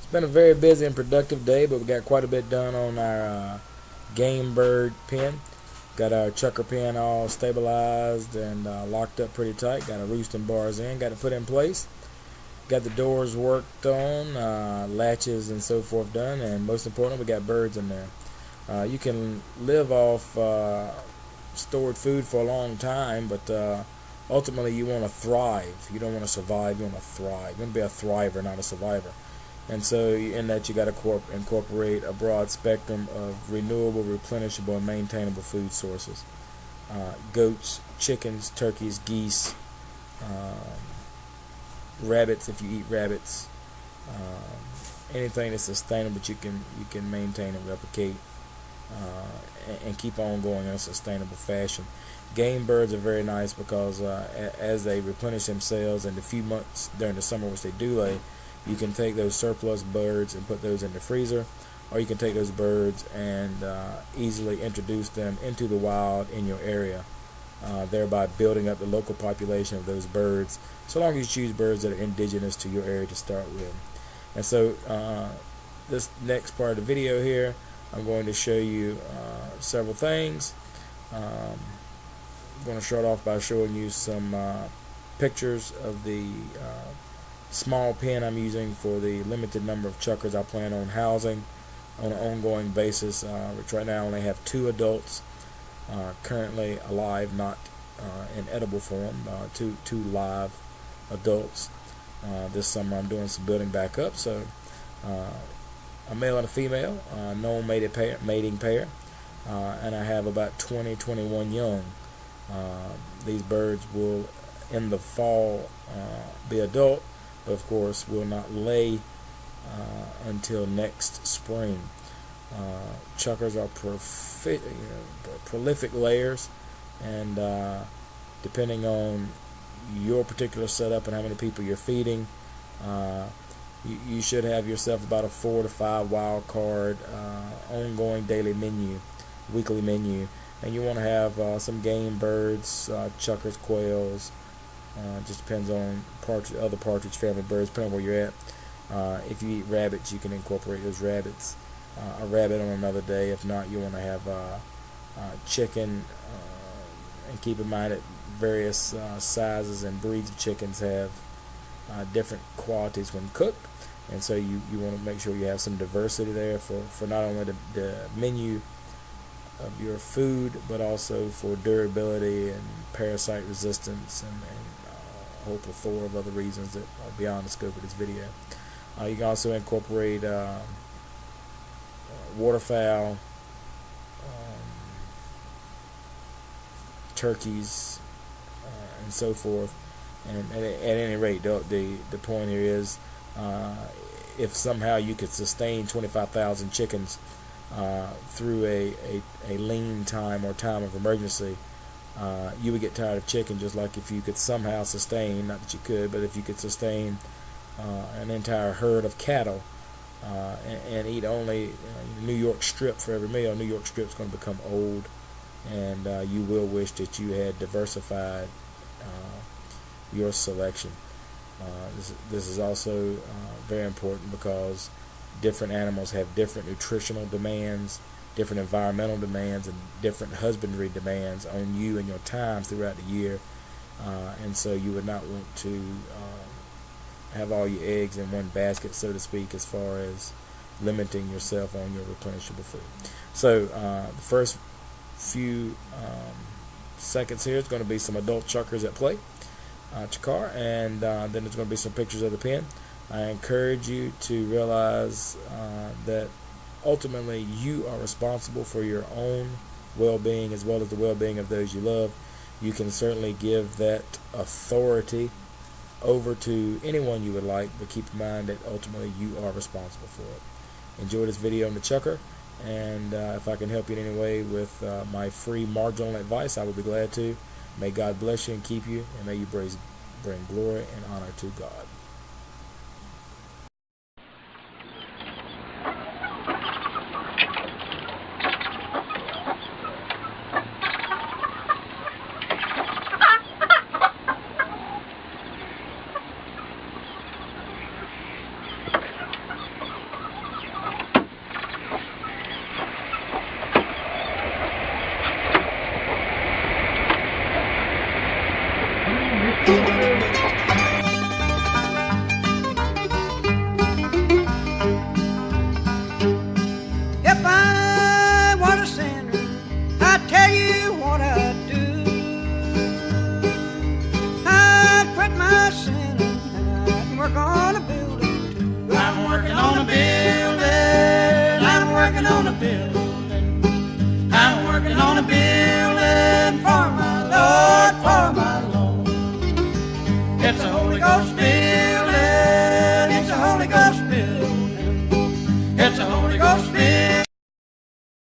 It's been a very busy and productive day, but we got quite a bit done on our game bird pen. Got our chucker pen all stabilized and locked up pretty tight. Got our roosting bars in, got it put in place. Got the doors worked on, latches and so forth done, and most importantly, we got birds in there. You can live off stored food for a long time, but ultimately you want to thrive. You don't want to survive, you want to thrive. You want to be a thriver, not a survivor. And so in that you got to incorporate a broad spectrum of renewable, replenishable, and maintainable food sources. Goats, chickens, turkeys, geese, rabbits if you eat rabbits, anything that's sustainable that you can maintain and replicate and keep on going in a sustainable fashion. Game birds are very nice because as they replenish themselves in the few months during the summer which they do lay, you can take those surplus birds and put those in the freezer, or you can take those birds and easily introduce them into the wild in your area, thereby building up the local population of those birds, so long as you choose birds that are indigenous to your area to start with. And so this next part of the video here, I'm going to show you several things. I'm going to start off by showing you some pictures of the small pen I'm using for the limited number of chuckers I plan on housing on an ongoing basis, which right now I only have 2 adults currently alive, not in edible form, two live adults. This summer I'm doing some building back up, so a male and a female, known mating pair, and I have about 21 young. These birds will in the fall be adult, but of course will not lay until next spring. Chuckers are prolific layers, and depending on your particular setup and how many people you're feeding, you should have yourself about a 4 to 5 wild card ongoing daily menu, weekly menu, and you want to have some game birds, chuckers, quails. Just depends on other partridge family birds, depending on where you're at. If you eat rabbits, you can incorporate those rabbits. A rabbit on another day. If not, you want to have chicken, and keep in mind that various sizes and breeds of chickens have different qualities when cooked, and so you want to make sure you have some diversity there for not only the menu of your food, but also for durability and parasite resistance and a whole plethora of other reasons that are beyond the scope of this video. You can also incorporate waterfowl, turkeys, and so forth. And at any rate, the point here is, if somehow you could sustain 25,000 chickens through a lean time or time of emergency, you would get tired of chicken, just like if you could somehow sustain, not that you could, but if you could sustain an entire herd of cattle and eat only New York strip for every meal. New York strip's going to become old, and you will wish that you had diversified your selection. This is also very important because different animals have different nutritional demands, different environmental demands, and different husbandry demands on you and your time throughout the year, and so you would not want to have all your eggs in one basket, so to speak, as far as limiting yourself on your replenishable food. So the first few seconds here is going to be some adult chuckers at play, Chukar, and then there's going to be some pictures of the pen. I encourage you to realize that ultimately you are responsible for your own well-being as well as the well-being of those you love. You can certainly give that authority over to anyone you would like, but keep in mind that ultimately you are responsible for it. Enjoy this video on the chucker, and if I can help you in any way with my free marginal advice, I would be glad to. May God bless you and keep you, and may you bring glory and honor to God. it.